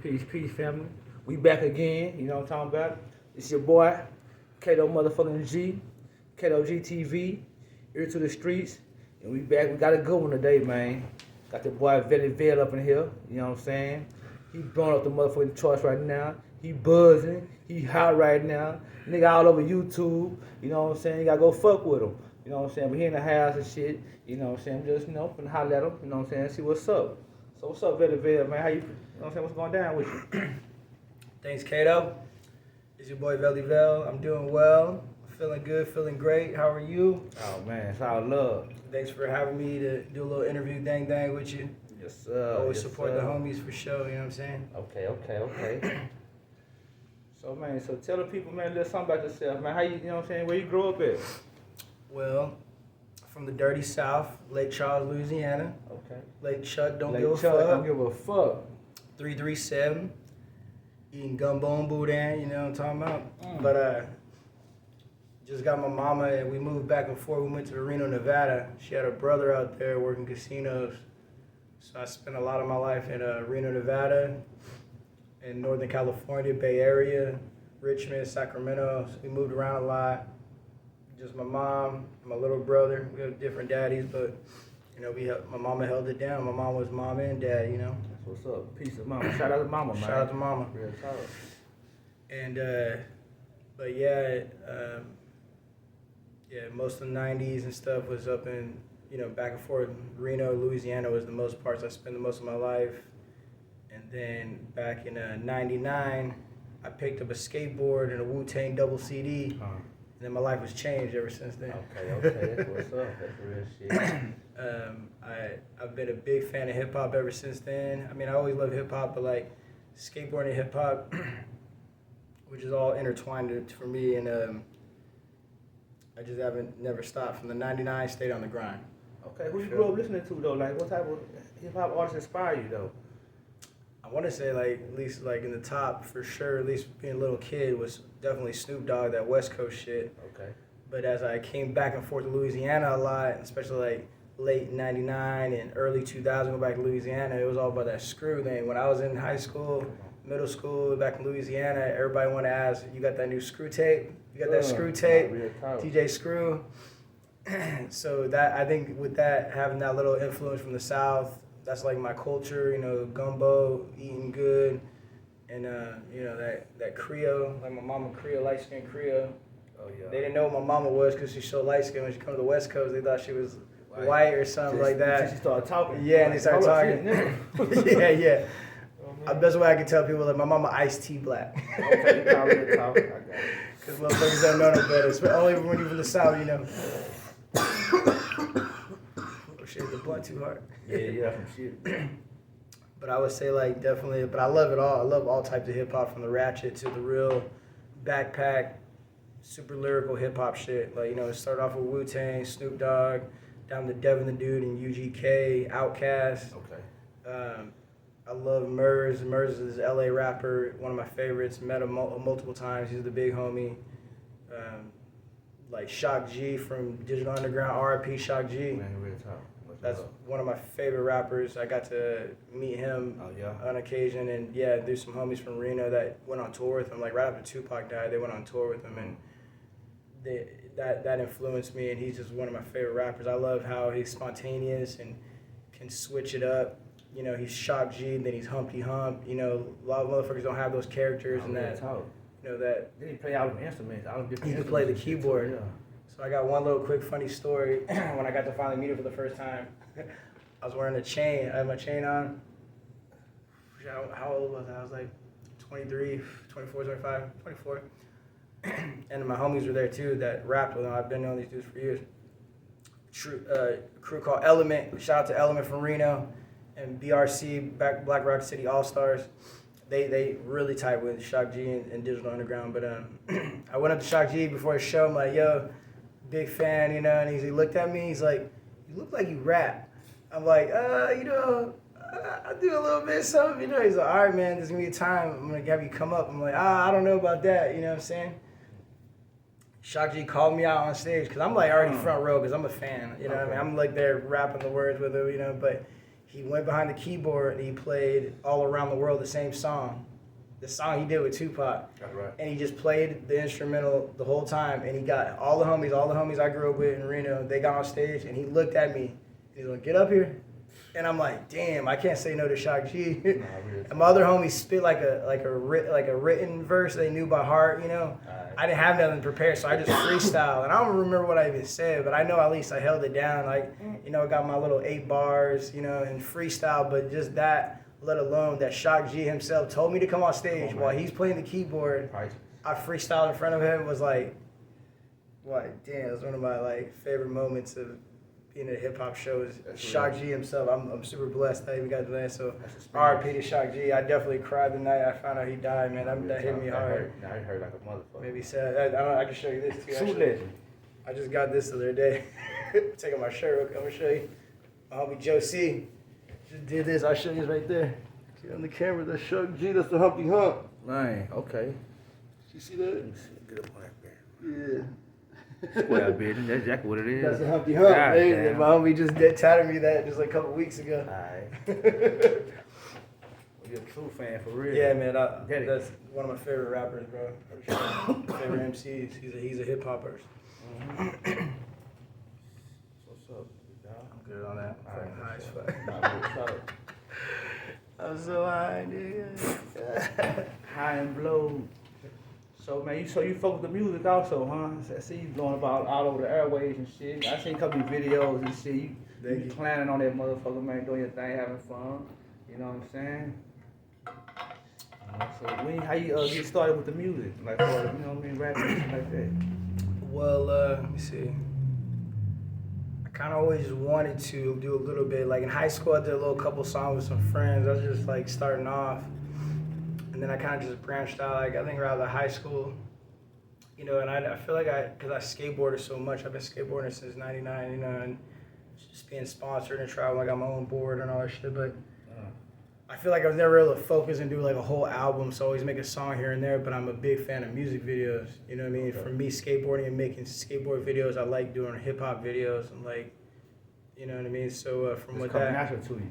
Peace, family. We back again, you know what I'm talking about? It's your boy, Kato motherfucking G, Kato GTV, ear to the streets. And we back, we got a good one today, man. Got the boy Velly-Vell up in here, you know what I'm saying? He blowing up the motherfucking charts right now. He buzzing, he hot right now. Nigga all over YouTube, you know what I'm saying? You gotta go fuck with him, you know what I'm saying? But he in the house and shit, you know what I'm saying? Just, finna holler at him, you know what I'm saying? See what's up. So what's up, Velly-Vell, man? How you know what I'm saying? What's going down with you? Thanks, Kato. It's your boy Velly-Vell. I'm doing well. Feeling good, feeling great. How are you? Oh, man, it's all love. Thanks for having me to do a little interview dang with you. Yes, sir. Always yes, support sir. the homies for sure, you know what I'm saying? Okay. So, man, tell the people, man, a little something about yourself, man. How you know what I'm saying? Where you grew up at? Well, from the dirty South, Lake Charles, Louisiana. Okay. Lake Chuck, don't Lake give a Chuck, fuck. don't give a fuck. 337. Eating gumbo and boudin, you know what I'm talking about? But just got my mama and we moved back and forth. We went to Reno, Nevada. She had a brother out there working casinos. So I spent a lot of my life in Reno, Nevada, in Northern California, Bay Area, Richmond, Sacramento. So we moved around a lot. Just my mom, my little brother. We have different daddies, but my mama held it down. My mom was mom and dad, you know. What's up? Peace of mama. Shout out to mama, man. Shout out to mama. Real talk. And but yeah, most of the '90s and stuff was up in back and forth. Reno, Louisiana was the most parts I spent the most of my life. And then back in '99, I picked up a skateboard and a Wu-Tang double CD. And then my life was changed ever since then. Okay, that's what's up. That's real shit. I've been a big fan of hip hop ever since then. I mean, I always loved hip hop, but like skateboarding and hip hop, which is all intertwined for me, and I just never stopped. From the '99, stayed on the grind. Okay, who you grew up listening to though? Like, what type of hip hop artists inspire you though? I want to say at least in the top for sure. At least being a little kid was definitely Snoop Dogg, that West Coast shit. Okay. But as I came back and forth to Louisiana a lot, especially like late '99 and early 2000, go back to Louisiana, it was all about that screw thing. When I was in high school, middle school, back in Louisiana, everybody wanted to ask, "You got that new screw tape? You got that screw tape? TJ Screw." So that, I think with that, having that little influence from the South, that's like my culture, gumbo, eating good, and that Creole, like my mama Creole, light skinned Creole. Oh yeah. They didn't know what my mama was because she's so light skinned. When she come to the West Coast, they thought she was white or something like that. She started talking. Yeah, and they started talking. yeah. The best way I can tell people, like my mama iced tea black. Okay, talking. I got it. Because motherfuckers don't know no better. It's only when you're from the South, Oh shit, the blunt too hard. Yeah, from shit. But I would say definitely, but I love it all. I love all types of hip hop, from the ratchet to the real backpack, super lyrical hip hop shit. It started off with Wu-Tang, Snoop Dogg, down to Devin the Dude and UGK, Outkast. Okay. I love Murs. Murs is an LA rapper, one of my favorites. Met him multiple times. He's the big homie. Like Shock G from Digital Underground, RIP Shock G. Man, real talk. That's one of my favorite rappers. I got to meet him on occasion, and there's some homies from Reno that went on tour with him. Like right after Tupac died, they went on tour with him, and that influenced me. And he's just one of my favorite rappers. I love how he's spontaneous and can switch it up. He's Shock G, then he's Humpty Hump. A lot of motherfuckers don't have those characters and that. That. Then he play all them instruments. He could play the keyboard. Yeah. So I got one little quick funny story. When I got to finally meet him for the first time, I was wearing a chain. I had my chain on. How old was I? I was like 23, 24, 25, 24. And my homies were there too that rapped with him. I've been knowing these dudes for years. Crew called Element. Shout out to Element from Reno and BRC, Black Rock City All-Stars. They really tight with Shock G and Digital Underground. But I went up to Shock G before his show. I'm like, yo, big fan, and he looked at me. He's like, you look like you rap. I'm like, I do a little bit of something, He's like, all right, man, there's going to be a time I'm going to have you come up. I'm like, I don't know about that, you know what I'm saying? Shock G called me out on stage because I'm like already front row because I'm a fan, what I mean? I'm like there rapping the words with him, but he went behind the keyboard and he played All Around the World, the same song. The song he did with Tupac. That's right. And he just played the instrumental the whole time. And he got all the homies I grew up with in Reno, they got on stage and he looked at me. He's like, get up here. And I'm like, damn, I can't say no to Shock G. Really. And my other homies spit like a written verse they knew by heart, you know. I didn't have nothing prepared, so I just freestyled. And I don't remember what I even said, but I know at least I held it down. Like, you know, I got my little 8 bars, you know, and freestyle. But just that, let alone that Shock G himself told me to come on stage while he's playing the keyboard. I freestyled in front of him. Was like, damn, it was one of my like favorite moments of being at a hip hop show. Is Shock G himself. I'm super blessed that I even got to that. So R.I.P. to Shock G. I definitely cried the night I found out he died, man. That hit me hard. Now he hurt like a motherfucker. Maybe sad. I can show you this too. Super legend. I just got this the other day. Taking my shirt real quick. I'm gonna show you. My homie Joe C. Just did this. I'll show you this right there. See on the camera, that's Shock G. That's the Humpty Hump. Man, okay. You see that? Get up on that bed. Yeah. Square business, that's exactly what it is. That's a Humpty Hump. Hey, my homie just tatted me that just like a couple weeks ago. Alright. You're a true fan for real. Yeah, man. That's one of my favorite rappers, bro. Favorite MCs. He's a hip hopper. What's up, dog? I'm good on that. High as What's up? I'm so high, nigga. High and blow. So man, you fuck with the music also, huh? I see you blowing about all over the airways and shit. I seen a couple of videos and shit. You be planning on that motherfucker, man, doing your thing, having fun. You know what I'm saying? So how you get started with the music, like you know what I mean, rapping and shit like that? Well, let me see. I kind of always wanted to do a little bit. Like in high school, I did a little couple songs with some friends. I was just like starting off. And then I kind of just branched out, like I think around the high school, you know, and I feel like because I skateboarded so much, I've been skateboarding since 99, you know, and just being sponsored and traveling, I got my own board and all that shit, but I feel like I was never able to focus and do like a whole album, so I always make a song here and there, but I'm a big fan of music videos, you know what I mean? Okay. For me, skateboarding and making skateboard videos, I like doing hip hop videos and like, you know what I mean? So from what that... natural to you.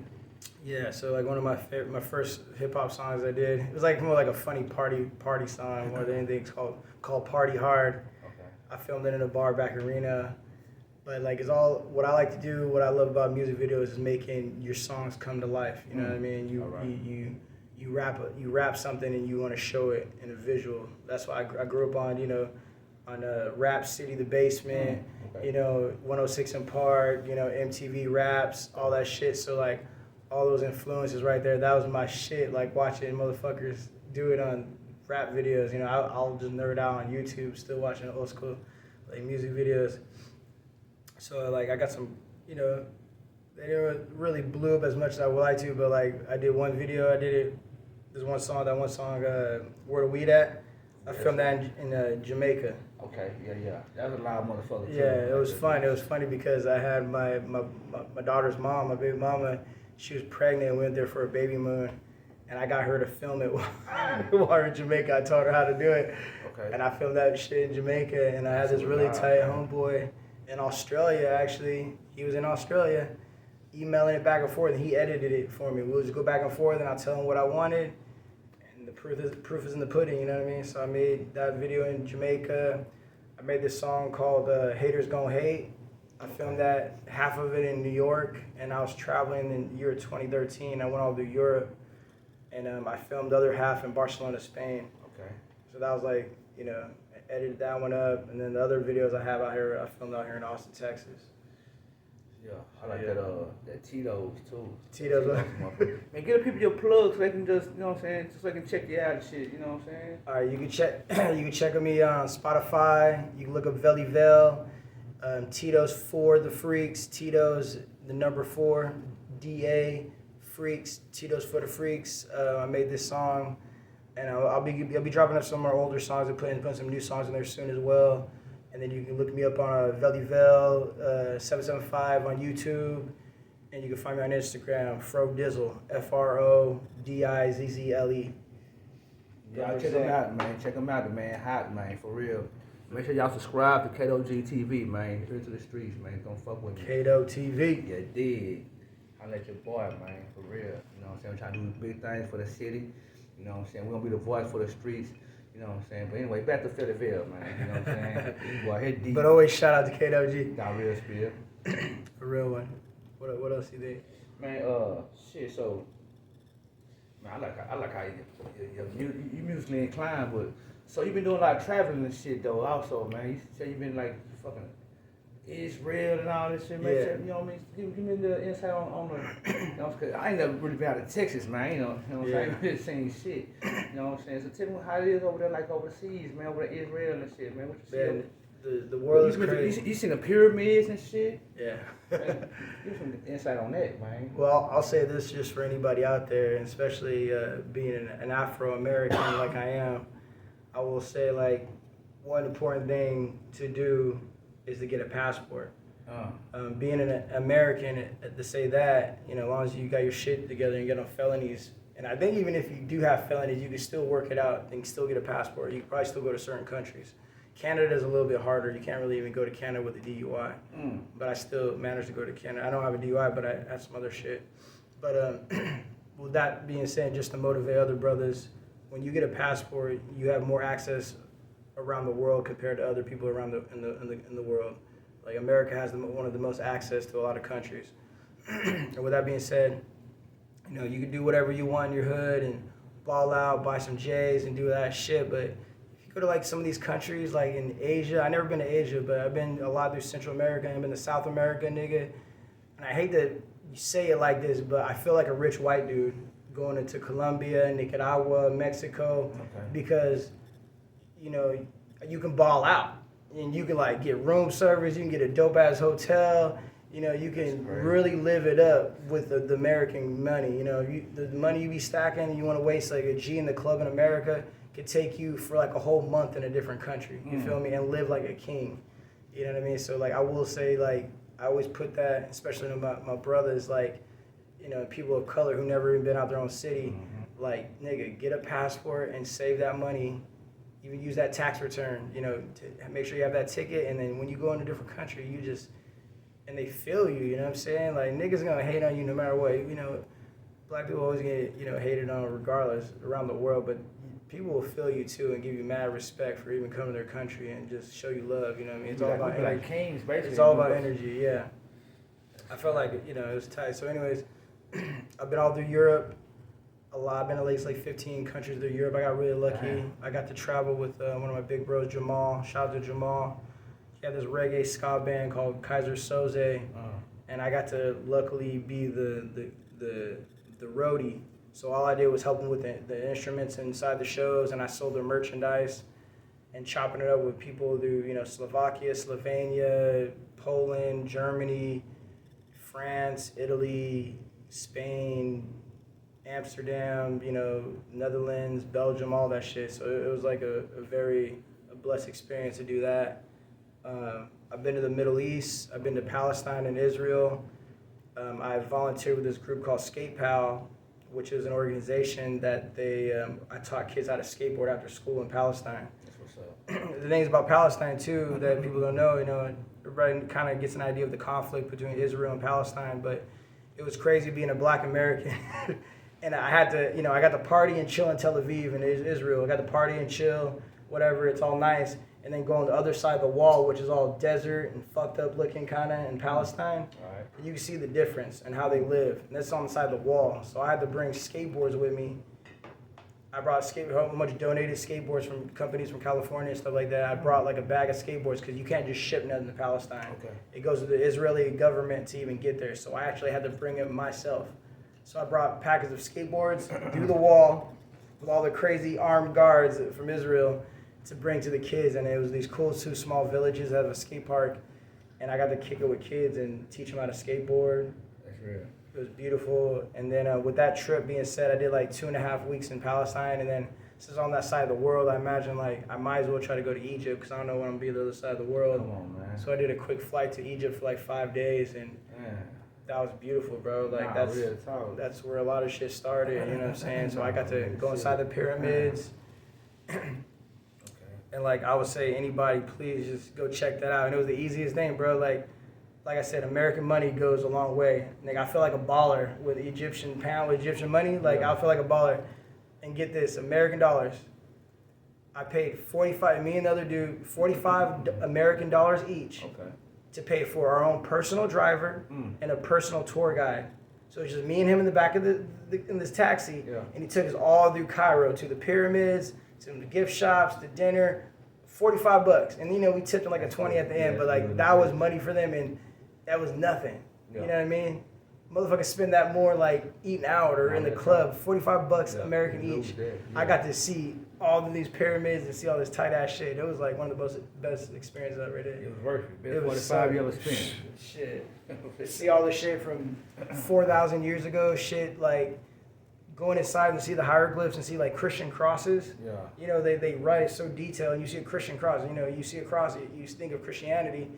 Yeah, so like one of my first hip hop songs I did, it was like more like a funny party song more than anything. It's called Party Hard. Okay. I filmed it in a bar back in Reno, but like it's all what I like to do. What I love about music videos is making your songs come to life. You know what I mean? You rap something and you want to show it in a visual. That's why I grew up on Rap City, The Basement, okay. You know, 106 in Park, you know, MTV Raps, all that shit. So like. All those influences right there, that was my shit, like watching motherfuckers do it on rap videos, you know, I'll just nerd out on YouTube, still watching old school, like, music videos. So, like, I got some, you know, they didn't really blew up as much as I would like to, but, like, I did one video, there's one song, Where the Weed At? I filmed that in Jamaica. Okay, yeah. That was a loud motherfucker, too. Yeah, it was fun. It was funny because I had my daughter's mom, my baby mama. She was pregnant and went there for a baby moon, and I got her to film it while we were in Jamaica. I taught her how to do it, okay. And I filmed that shit in Jamaica, and I had this really tight homeboy in Australia, actually. He was in Australia, emailing it back and forth, and he edited it for me. We'll just go back and forth, and I'll tell him what I wanted, and the proof is in the pudding, you know what I mean? So I made that video in Jamaica. I made this song called Haters Gon' Hate. I filmed that, half of it in New York, and I was traveling in the year 2013. I went all through Europe, and I filmed the other half in Barcelona, Spain. Okay. So that was like, you know, I edited that one up, and then the other videos I have out here, I filmed out here in Austin, Texas. Yeah, I like that Tito's too. Tito's. Man, give the people your plug so they can just, you know what I'm saying, so they can check you out and shit, you know what I'm saying? All right, you can check me on Spotify. You can look up Velly-Vell. Tito's for the Freaks, Tito's the number 4, DA Freaks, Tito's for the Freaks. I made this song, and I'll be dropping up some more older songs and putting some new songs in there soon as well. And then you can look me up on Velly-Vell 775 on YouTube, and you can find me on Instagram, Frodizzle, FRODIZZLE. Yeah, check them out, man. Check them out, man. Hot, man, for real. Make sure y'all subscribe to Kato G TV, man. Here to the streets, man. Don't fuck with me. Kato TV. Yeah, dig. I let your boy, man, for real. You know what I'm saying? We're trying to do big things for the city. You know what I'm saying? We're gonna be the voice for the streets. You know what I'm saying? But anyway, back to Velly-Vell, man. You know what I'm saying? This boy hit deep. But always shout out to KWG. Got real spill. A real one. What else you think? Man, shit. So, man, I like how you musically inclined, but so you been doing a lot of traveling and shit though. Also, man, you say you been like fucking Israel and all this shit, man. Yeah. You know what I mean? Give me the insight on the. You know, cause I ain't never really been out of Texas, man. You know what I'm saying? Really saying shit. You know what I'm saying? So tell me how it is over there, like overseas, man, over there Israel and shit, man. What you see? Man, the world is crazy. You seen the pyramids and shit? Yeah. Man, give some insight on that, man. Well, I'll say this just for anybody out there, and especially being an Afro-American like I am, I will say, like, one important thing to do is to get a passport. Being an American, to say that, you know, as long as you got your shit together and you get no felonies, and I think even if you do have felonies, you can still work it out and still get a passport. You can probably still go to certain countries. Canada is a little bit harder. You can't really even go to Canada with a DUI. But I still managed to go to Canada. I don't have a DUI, but I have some other shit. But with that being said, just to motivate other brothers, when you get a passport, you have more access around the world compared to other people around in the world. Like America has one of the most access to a lot of countries. And with that being said, you know, you can do whatever you want in your hood and ball out, buy some J's and do that shit, but go to like some of these countries like in Asia. I never been to Asia, but I've been a lot through Central America. I've been to South America, nigga. And I hate that you say it like this, but I feel like a rich white dude going into Colombia, Nicaragua, Mexico, because, you know, you can ball out and you can like get room service. You can get a dope ass hotel. You know, you can really live it up with the American money. You know, the money you be stacking, you want to waste like a G in the club in America, could take you for like a whole month in a different country, you feel me, and live like a king, you know what I mean? So like I will say, like I always put that, especially to my brothers, like, you know, people of color who never even been out their own city, like, nigga, get a passport and save that money, even use that tax return, you know, to make sure you have that ticket, and then when you go in a different country, you just, and they feel you, you know what I'm saying? Like niggas gonna hate on you no matter what, you know, black people always get, you know, hated on regardless around the world, but people will feel you too and give you mad respect for even coming to their country and just show you love. You know what I mean? It's all about energy. Like kings, basically. It's all about energy. Yeah. I felt like, you know, it was tight. So, anyways, I've been all through Europe a lot. I've been at least like 15 countries through Europe. I got really lucky. I got to travel with one of my big bros, Jamal. Shout out to Jamal. He had this reggae ska band called Kaiser Soze, and I got to luckily be the roadie. So all I did was help them with the instruments inside the shows, and I sold their merchandise and chopping it up with people through, you know, Slovakia, Slovenia, Poland, Germany, France, Italy, Spain, Amsterdam, you know, Netherlands, Belgium, all that shit. So it was like a very blessed experience to do that. I've been to the Middle East. I've been to Palestine and Israel. I volunteered with this group called Skate Pal, which is an organization that I taught kids how to skateboard after school in Palestine. That's what's up. The things about Palestine too that people don't know, you know, everybody kind of gets an idea of the conflict between Israel and Palestine, but it was crazy being a black American. And I had to, you know, I got to party and chill in Tel Aviv in Israel. I got to party and chill, whatever, it's all nice. And then go on the other side of the wall, which is all desert and fucked up looking kind of in Palestine. Right. And you can see the difference and how they live. And that's on the side of the wall. So I had to bring skateboards with me. I brought a bunch of donated skateboards from companies from California and stuff like that. I brought like a bag of skateboards because you can't just ship nothing to Palestine. Okay. It goes to the Israeli government to even get there. So I actually had to bring it myself. So I brought packets of skateboards through the wall with all the crazy armed guards from Israel to bring to the kids, and it was these cool 2 small villages that have a skate park, and I got to kick it with kids and teach them how to skateboard. That's real. It was beautiful. And then with that trip being said, I did like 2.5 weeks in Palestine, and then since I'm on that side of the world, I imagine like I might as well try to go to Egypt because I don't know when I'm gonna be on the other side of the world. Come on, man. So I did a quick flight to Egypt for like 5 days, and that was beautiful, bro. Like that's where a lot of shit started. You know what I'm saying? So I got to go inside the pyramids. And like I would say, anybody, please just go check that out. And it was the easiest thing, bro. Like like I said, American money goes a long way. Like I feel like a baller with Egyptian pound, with Egyptian money. Like I feel like a baller. And get this, American dollars. I paid 45. Me and the other dude, 45 American dollars each to pay for our own personal driver and a personal tour guide. So it's just me and him in the back of in this taxi, and he took us all through Cairo to the pyramids, to the gift shops, to dinner. $45, and we tipped him like a 20 at the end, but like that was money for them, and that was nothing. You know what I mean? Motherfuckers spend that more like eating out or in the club. $45 American each. I got to see all of these pyramids and see all this tight ass shit. It was like one of the best experiences I ever did. It was worth it. Best 45 you ever spent. Shit. See all this shit from 4,000 years ago. Shit like going inside and see the hieroglyphs and see like Christian crosses. Yeah. They write it so detailed, and you see a Christian cross. You see a cross, you think of Christianity.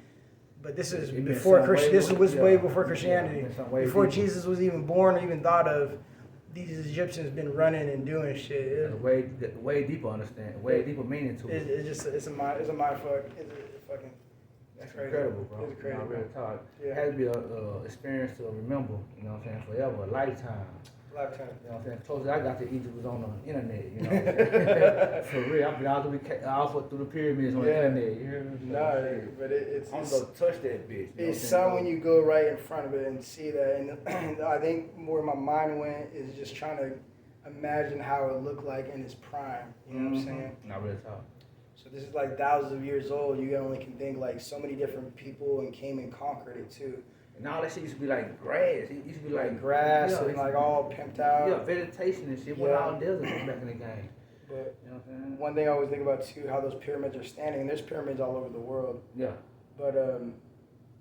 But this is before Christian. This was way before Christianity. Before Jesus was even born or even thought of. These Egyptians been running and doing shit. It's way deeper understanding, way deeper meaning to it. It's a mind fuck. That's incredible, bro. It's crazy. Real talk. It has to be a experience to remember. You know what I'm saying? Forever, a lifetime. Lifetime. You know what I'm saying? Closest I got to Egypt was on the internet. You know what I'm saying? For real, I've been all through the pyramids on the internet. You hear me? No, but it's I'm gonna touch that bitch. It's something when you go right in front of it and see that, and I think where my mind went is just trying to imagine how it looked like in its prime. You know what I'm saying? Not real talk. So this is like thousands of years old. You only can think like so many different people and came and conquered it too. And all that shit used to be like grass. It used to be like grass and like all pimped out. Yeah, vegetation and shit. Wasn't all desert back in the game. But you know what I'm saying? One thing I always think about too, how those pyramids are standing. And there's pyramids all over the world. Yeah. But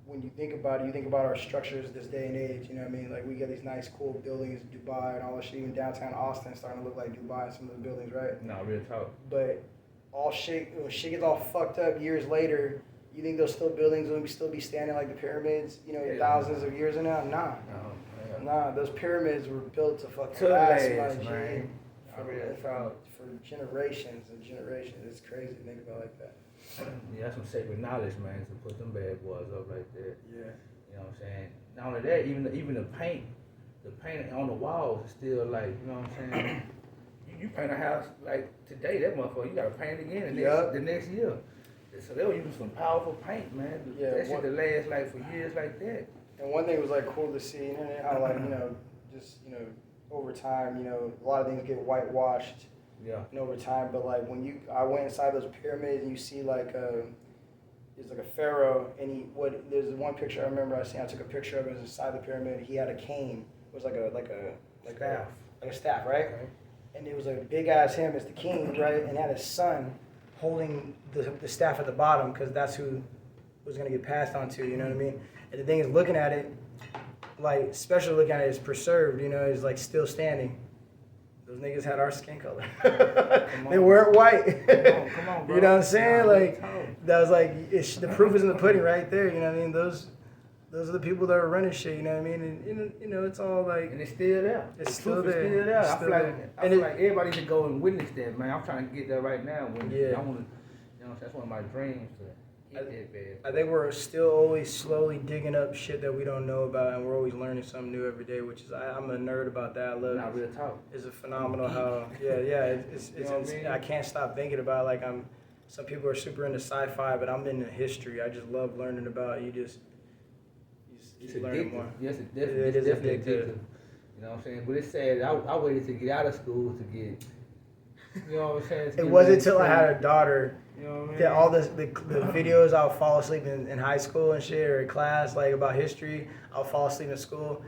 when you think about it, you think about our structures this day and age. You know what I mean? Like we get these nice, cool buildings in Dubai and all that shit. Even downtown Austin starting to look like Dubai. Some of the buildings, right? No, real talk. But all shit, when shit gets all fucked up years later. You think those buildings will still be standing like the pyramids, thousands of years from now? Nah. Nah, those pyramids were built to fucking last, man. For generations and generations. It's crazy to think about like that. Yeah, that's some sacred knowledge, man, to put them bad boys up right there. Yeah. You know what I'm saying? Not only that, even the paint on the walls is still like, you know what I'm saying? you paint a house like today, that motherfucker, you gotta paint it again the next year. So they were using some powerful paint, man. That shit that lasts like for years like that. And one thing was like cool to see, how like, just, over time, a lot of things get whitewashed. Yeah. And over time, but like I went inside those pyramids and you see like there's like a pharaoh and there's one picture I remember I took a picture of it inside the pyramid. He had a cane. It was like a staff, right? Okay. And it was a big ass him as the king, right? And had his son holding the staff at the bottom because that's who was going to get passed on to, you know what I mean? And the thing is, looking at it, like, especially looking at it, it's preserved, it's like still standing. Those niggas had our skin color. They weren't white. Come on, bro. You know what I'm saying? Like, that was like, the proof is in the pudding right there, you know what I mean? Those are the people that are running shit, you know what I mean? And it's all like... And it's still there. It's still there. I feel like everybody should go and witness that, man. I'm trying to get that right now. I want to, that's one of my dreams to get that bad. I think we're still always slowly digging up shit that we don't know about, and we're always learning something new every day, which is, I'm a nerd about that. I love it. Not real talk. It's a phenomenal how, it's I can't stop thinking about, like, some people are super into sci-fi, but I'm into history. I just love learning about It's learning addictive. more. Yes, it's definitely addictive. You know what I'm saying? But it's sad. I waited to get out of school to get, you know what I'm saying? It wasn't until I had a daughter you know what I mean? that all the videos I'll fall asleep in high school and shit or in class, like about history, I'll fall asleep in school.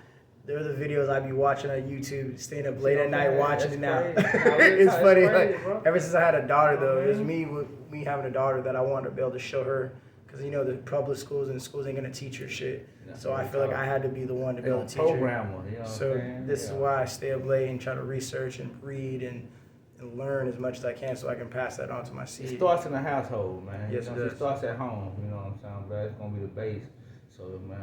They're the videos I'd be watching on YouTube, staying up late at night watching it now. It's funny. Like, ever since I had a daughter, though, it was me having a daughter that I wanted to be able to show her. Because, the public schools and schools ain't going to teach her shit. So I feel like I had to be the one to be able to teach her. Programmer, you know what I'm saying? This is why I stay up late and try to research and read and learn as much as I can so I can pass that on to my seed. It starts in the household, man. Yes, it does. It starts at home, you know what I'm saying? But it's going to be the base. So, man,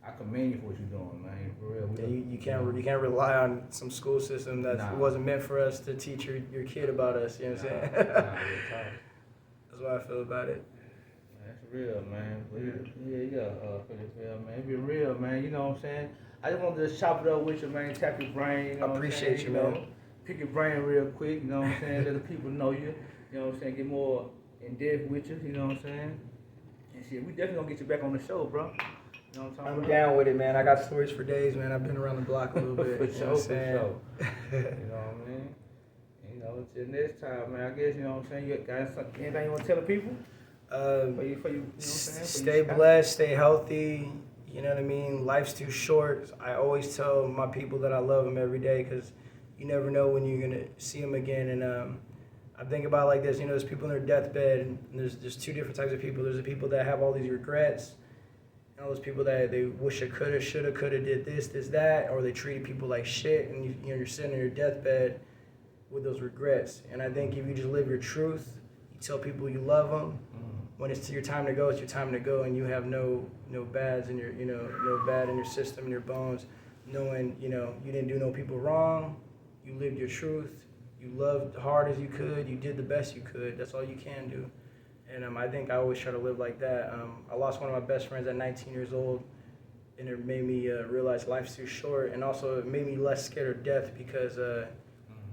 I commend you for what you're doing, man. For real. You can't rely on some school system that wasn't meant for us to teach your kid about us, you know what I'm saying? That's what I feel about it. That's real, man. Velly-Vell, man. It been real, man. You know what I'm saying? I just wanted to chop it up with you, man. Tap your brain. You know I appreciate what I'm saying? you, man. Pick your brain real quick. You know what I'm saying? Let the people know you. You know what I'm saying? Get more in depth with you. You know what I'm saying? And shit, we definitely gonna get you back on the show, bro. You know what I'm talking I'm about? down with it, man. I got stories for days, man. I've been around the block a little bit. For you know sure, what I'm for saying? sure. You know what I mean? You know, until next time, man. I guess, you know what I'm saying? You got anything you want to tell the people? You know what I'm saying? Stay blessed, stay healthy. You know what I mean? Life's too short. I always tell my people that I love them every day because you never know when you're gonna see them again. And I think about it like this. You know, there's people in their deathbed, and there's two different types of people. There's the people that have all these regrets, and all those people that they wish I coulda, shoulda, coulda, did this, that, or they treated people like shit, and you know you're sitting in your deathbed with those regrets. And I think if you just live your truth, you tell people you love them. When it's your time to go, it's your time to go, and you have no bads in your no bad in your system, in your bones, knowing you didn't do no people wrong, you lived your truth, you loved hard as you could, you did the best you could. That's all you can do, and I think I always try to live like that. I lost one of my best friends at 19 years old, and it made me realize life's too short, and also it made me less scared of death because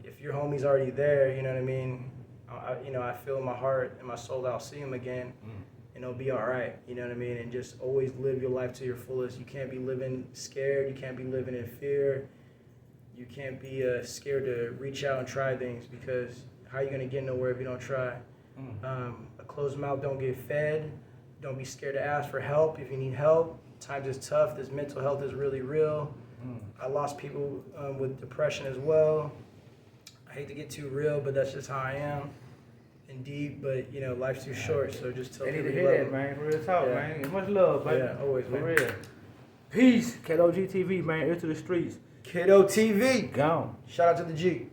if your homie's already there, you know what I mean. I feel in my heart and my soul that I'll see him again, and it'll be all right. You know what I mean? And just always live your life to your fullest. You can't be living scared. You can't be living in fear. You can't be scared to reach out and try things because how are you gonna get nowhere if you don't try? A closed mouth don't get fed. Don't be scared to ask for help if you need help. Times is tough. This mental health is really real. I lost people with depression as well. I hate to get too real, but that's just how I am. And deep, but life's too short, so just tell They need people to you love hear that, them. man. Real talk, man. Much love, baby. Yeah, always, For man. real. Peace. KOG TV, man. Ear to the streets. Kiddo TV. Gone. Shout out to the G.